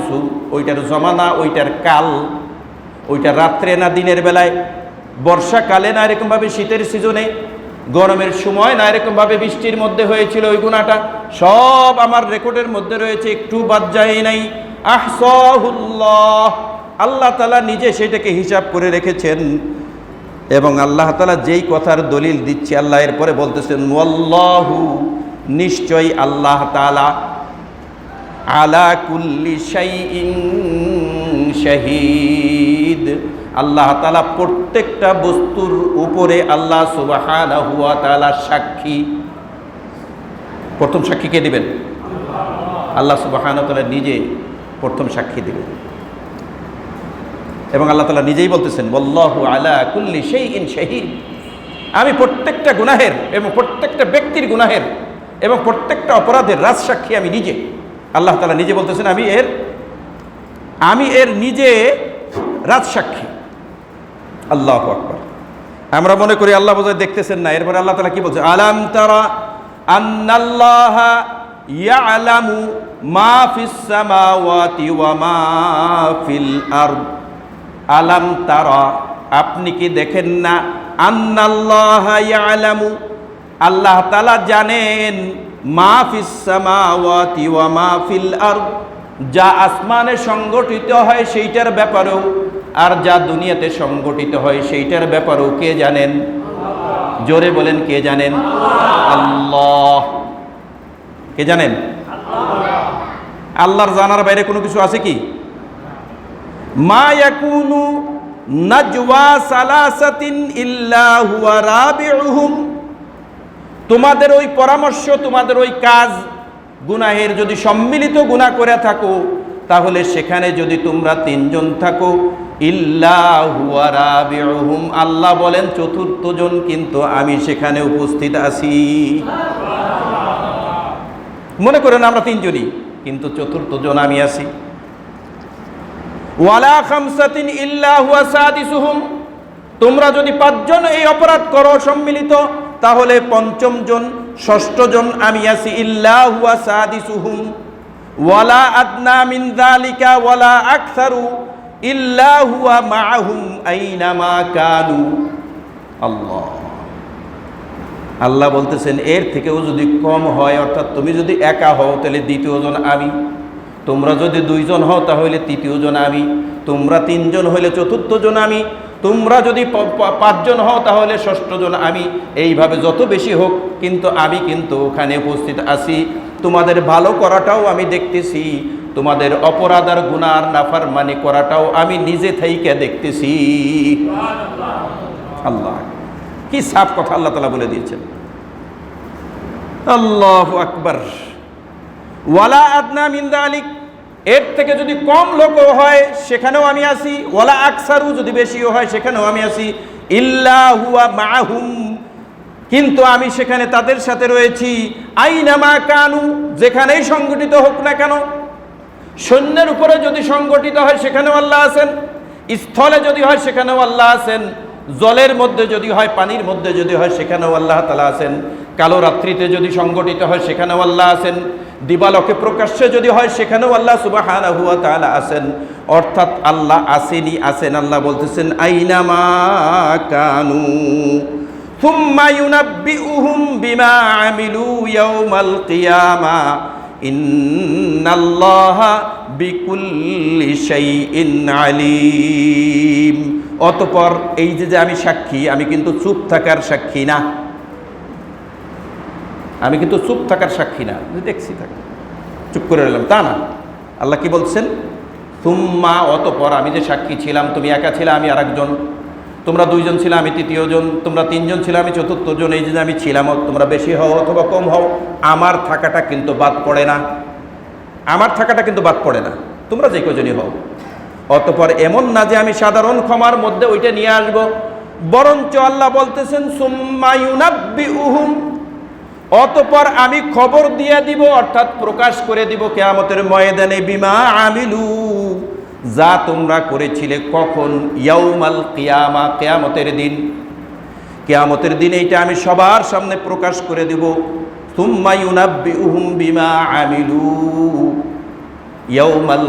কিছু, ওইটার জমানা, ওইটার কাল, ওইটা রাত্রে না দিনের বেলায়, বর্ষাকালে না এরকমভাবে শীতের সিজনে, গরমের সময় না এরকমভাবে বৃষ্টির মধ্যে হয়েছিল, ওই গুনাহটা সব আমার রেকর্ডের মধ্যে রয়েছে, একটু বাদ যায় নাই। আহসাহুল্লাহ, আল্লাহ তাআলা নিজে সেটাকে হিসাব করে রেখেছেন। এবং আল্লাহ তাআলা যেই কথার দলিল দিচ্ছে, আল্লাহ এরপরে বলতেছেন ওয়াল্লাহু, নিশ্চয়ই আল্লাহ তাআলা আলা কুল্লি শাইইন শাহীদ, আল্লাহ তাআলা প্রত্যেকটা বস্তুর উপরে আল্লাহ সুবহানাহু ওয়া তাআলা সাক্ষী। প্রথম সাক্ষী কে দিবেন? আল্লাহ সুবহানাহু ওয়া তাআলা নিজে প্রথম সাক্ষী দিবেন। এবং আল্লাহ তাআলা নিজেই বলতেছেন ওয়াল্লাহু আলা কুল্লি শাইইন শাহীদ, আমি প্রত্যেকটা গুনাহের এবং প্রত্যেকটা ব্যক্তির গুনাহের এবং প্রত্যেকটা অপরাধের রাজসাক্ষী আমি নিজে। আল্লাহ তাআলা নিজে বলতেছেন আমি এর নিজে রাজসাক্ষী। আল্লাহু আকবার। আমরা মনে করি আল্লাহ বোধহয় দেখতেছেন না। এরপরে আল্লাহ তাআলা কি বলছে? আলাম তারা আন্নাল্লাহা ইয়ালামু মা ফিস সামাওয়াতি ওয়া মা ফিল আরদ। আলাম তারা, আপনি কি দেখেন না? আন্নাল্লাহা ইয়ালামু, আল্লাহ তাআলা জানেন, মা ফিস সামাওয়াতি ওয়া মা ফিল আরদ, যা আসমানে সংগঠিত হয় সেইটার ব্যাপারেও, আর যা দুনিয়াতে সংগঠিত হয় সেইটার ব্যাপারেও কে জানেন? জোরে বলেন, কে জানেন? আল্লাহ। কে জানেন? আল্লাহর জানার বাইরে কোনো কিছু আছে কি? মা ইয়াকুনু নাজওয়া সালাসাতিন ইল্লা হুয়া রাবিউহুম, তোমাদের ওই পরামর্শ, তোমাদের ওই কাজ, গুনাহের যদি সম্মিলিত গুনাহ করে থাকো, তাহলে সেখানে যদি তোমরা তিনজন থাকো, ইল্লা হুয়া রাবিউহুম, আল্লাহ বলেন চতুর্থ জন কিন্তু আমি সেখানে উপস্থিত আছি। মনে করেন আমরা তিনজনই, কিন্তু চতুর্থ জন আমি আছি। ওয়ালা খামসাতিন ইল্লা হুয়া সাদিসুহুম, তোমরা যদি পাঁচজন এই অপরাধ করো সম্মিলিত, তাহলে পঞ্চম জন, ষষ্ঠ জন আমি আছি। ইল্লা হুয়া সাদিসুহুম ওয়ালা আদনা মিন যালিকা ওয়ালা আকসারু ইল্লা হুয়া মাআহুম আইনামা কানু। আল্লাহ বলতেছেন এর থেকেও যদি কম হয়, অর্থাৎ তুমি যদি একা হও তাহলে দ্বিতীয় জন আমি, তোমরা যদি দুইজন হও তাহলে তৃতীয় জন আমি, তোমরা তিনজন হইলে চতুর্থ জন আমি, তোমরা যদি পাঁচজন হও তাহলে ষষ্ঠ জন আমি। এইভাবে যত বেশি হোক, কিন্তু আমি কিন্তু ওখানে উপস্থিত আছি। তোমাদের ভালো করাটাও আমি দেখতেছি, তোমাদের অপরাধ আর গুনাহ আর নাফরমানি করাটাও আমি নিজে থেকে দেখতেছি। আল্লাহ, কি সাফ কথা আল্লাহ তাআলা বলে দিয়েছেন। আল্লাহু আকবার। ওয়ালা আদনা মিন যালিক, এর থেকে যদি কম লোকও হয় সেখানেও আমি আছি। ওয়ালা আকসারু, যদি বেশিও হয় সেখানেও আমি আছি। ইল্লা হুয়া মাআহুম, কিন্তু আমি সেখানে তাদের সাথে রয়েছি। আইনামা কানু, যেখানেই সংগঠিত হোক না কেন। সৈন্যের উপরে যদি সংগঠিত হয় সেখানেও আল্লাহ আছেন, স্থলে যদি হয় সেখানেও আল্লাহ আছেন, জলের মধ্যে যদি হয়, পানির মধ্যে যদি হয় সেখানেও আল্লাহ তাআলা আছেন, কালো রাত্রিতে যদি সংগঠিত হয় সেখানেও আল্লাহ আছেন, দিবালোকে প্রকাশ্যে যদি হয় সেখানেও আল্লাহ সুবহানাহু ওয়া তাআলা আছেন। অর্থাৎ আল্লাহ আসেনই আছেন। আল্লাহ বলতেছেন আইনামা কানু সুম্মা ইউনাব্বিউহুম বিমা আমিলু ইয়াউমাল কিয়ামা ইন্নাল্লাহা বিকুল্লি শাইইন আলিম। অতঃপর এই যে আমি সাক্ষী, আমি কিন্তু চুপ থাকার সাক্ষী না, আমি কিন্তু চুপ থাকার সাক্ষী না, দেখছি থাকি চুপ করে রইলাম তা না। আল্লাহ কি বলছেন? সুম্মা, অতঃপর আমি যে সাক্ষী ছিলাম, তুমি একা ছিলে আমি আরেকজন, তোমরা দুইজন ছিলে আমি তৃতীয় জন, তোমরা তিনজন ছিলে আমি চতুর্থ জন। এই যে আমি ছিলাম, তোমরা বেশি হও অথবা কম হও, আমার থাকাটা কিন্তু বাদ পড়ে না, আমার থাকাটা কিন্তু বাদ পড়ে না, তোমরা যে কজনই হও। অতঃপর এমন না যে আমি সাধারণ ক্ষমার মধ্যে ওইটা নিয়ে আসবো, বরঞ্চ আল্লাহ বলতেছেন সুম্মা ইউনাব্বিউহুম, অতঃপর আমি খবর দিয়ে দিব, অর্থাৎ প্রকাশ করে দিব কিয়ামতের ময়দানে, বিমা আমিলু, যা তোমরা করেছিলে। কখন? ইয়াউমাল কিয়ামা, কিয়ামতের দিন। কিয়ামতের দিন এইটা আমি সবার সামনে প্রকাশ করে দিব। সুম্মা ইউনাব্বিউহুম বিমা আমিলু ইয়াউমাল